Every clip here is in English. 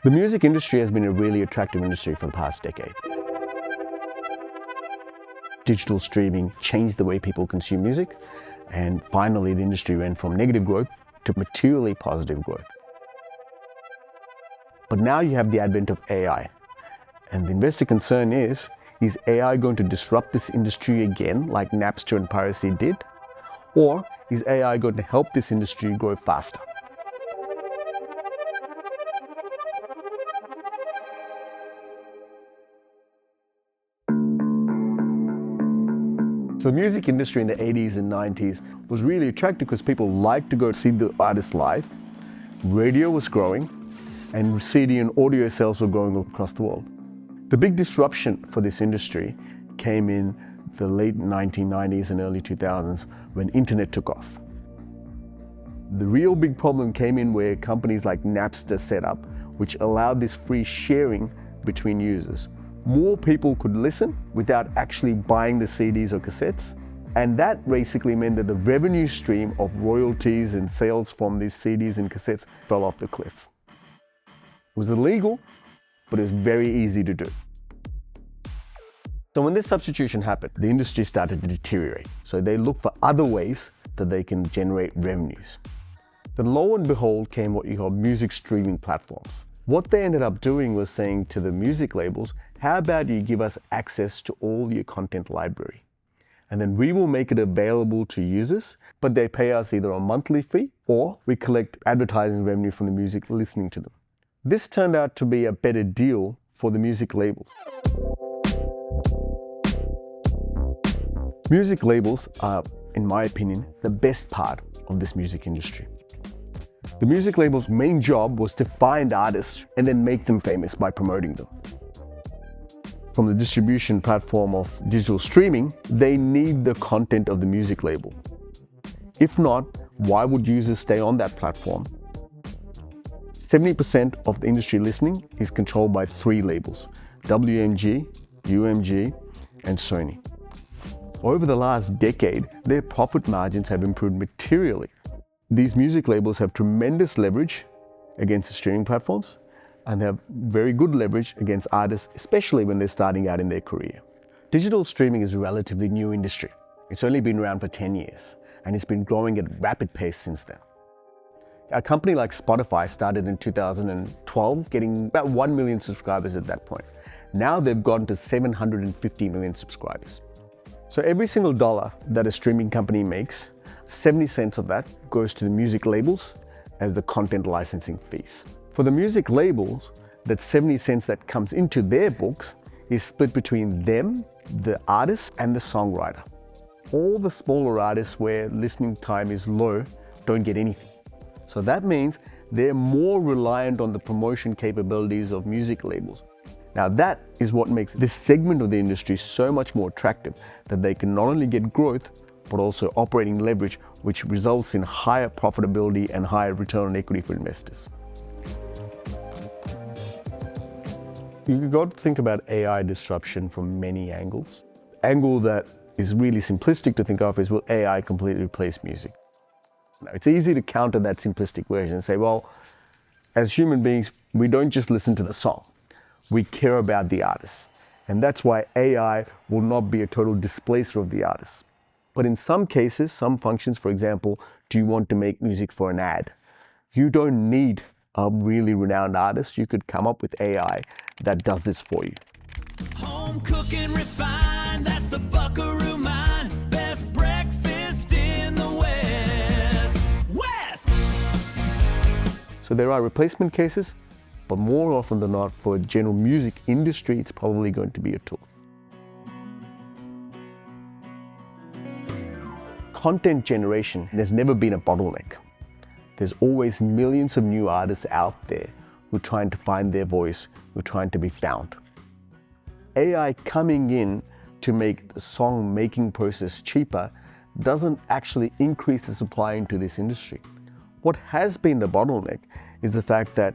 The music industry has been a really attractive industry for the past decade. Digital streaming changed the way people consume music, and finally the industry went from negative growth to materially positive growth. But now you have the advent of AI, and the investor concern is AI going to disrupt this industry again like Napster and piracy did? Or is AI going to help this industry grow faster? So the music industry in the 80s and 90s was really attractive because people liked to go see the artists live. Radio was growing, and CD and audio sales were growing across the world. The big disruption for this industry came in the late 1990s and early 2000s when internet took off. The real big problem came in where companies like Napster set up, which allowed this free sharing between users. More people could listen without actually buying the CDs or cassettes. And that basically meant that the revenue stream of royalties and sales from these CDs and cassettes fell off the cliff. It was illegal, but it was very easy to do. So when this substitution happened, the industry started to deteriorate. So they looked for other ways that they can generate revenues. Then lo and behold came what you call music streaming platforms. What they ended up doing was saying to the music labels, how about you give us access to all your content library? And then we will make it available to users, but they pay us either a monthly fee or we collect advertising revenue from the music listening to them. This turned out to be a better deal for the music labels. Music labels are, in my opinion, the best part of this music industry. The music label's main job was to find artists and then make them famous by promoting them. From the distribution platform of digital streaming, they need the content of the music label. If not, why would users stay on that platform? 70% of the industry listening is controlled by 3 labels: WMG, UMG, and Sony. Over the last decade, their profit margins have improved materially. These music labels have tremendous leverage against the streaming platforms and have very good leverage against artists, especially when they're starting out in their career. Digital streaming is a relatively new industry. It's only been around for 10 years, and it's been growing at a rapid pace since then. A company like Spotify started in 2012, getting about 1 million subscribers at that point. Now they've gone to 750 million subscribers. So every single dollar that a streaming company makes, 70 cents of that goes to the music labels as the content licensing fees. For the music labels, that 70 cents that comes into their books is split between them, the artist, and the songwriter. All the smaller artists where listening time is low don't get anything. So that means they're more reliant on the promotion capabilities of music labels. Now that is what makes this segment of the industry so much more attractive, that they can not only get growth, but also operating leverage, which results in higher profitability and higher return on equity for investors. You've got to think about AI disruption from many angles. Angle that is really simplistic to think of is, will AI completely replace music? Now, it's easy to counter that simplistic version and say, well, as human beings, we don't just listen to the song. We care about the artist. And that's why AI will not be a total displacer of the artist. But in some cases, some functions, for example, do you want to make music for an ad? You don't need a really renowned artist. You could come up with AI that does this for you. Home cooking refined, that's the buckaroo mind. Best breakfast in the West. So there are replacement cases, but more often than not, for a general music industry, it's probably going to be a tool. Content generation, there's never been a bottleneck. There's always millions of new artists out there who are trying to find their voice, who are trying to be found. AI coming in to make the song making process cheaper doesn't actually increase the supply into this industry. What has been the bottleneck is the fact that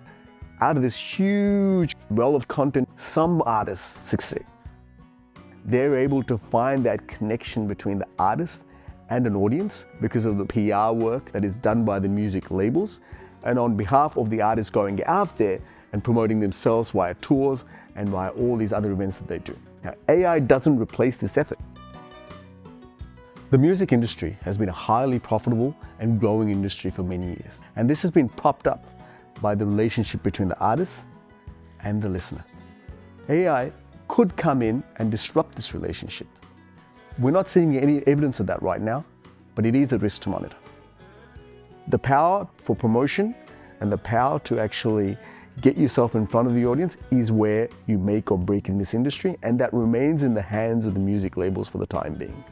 out of this huge well of content, some artists succeed. They're able to find that connection between the artist and an audience because of the PR work that is done by the music labels. And on behalf of the artist going out there, and promoting themselves via tours and via all these other events that they do. Now, AI doesn't replace this effort. The music industry has been a highly profitable and growing industry for many years, and this has been propped up by the relationship between the artist and the listener. AI could come in and disrupt this relationship. We're not seeing any evidence of that right now, but it is a risk to monitor. The power for promotion and the power to actually get yourself in front of the audience is where you make or break in this industry, and that remains in the hands of the music labels for the time being.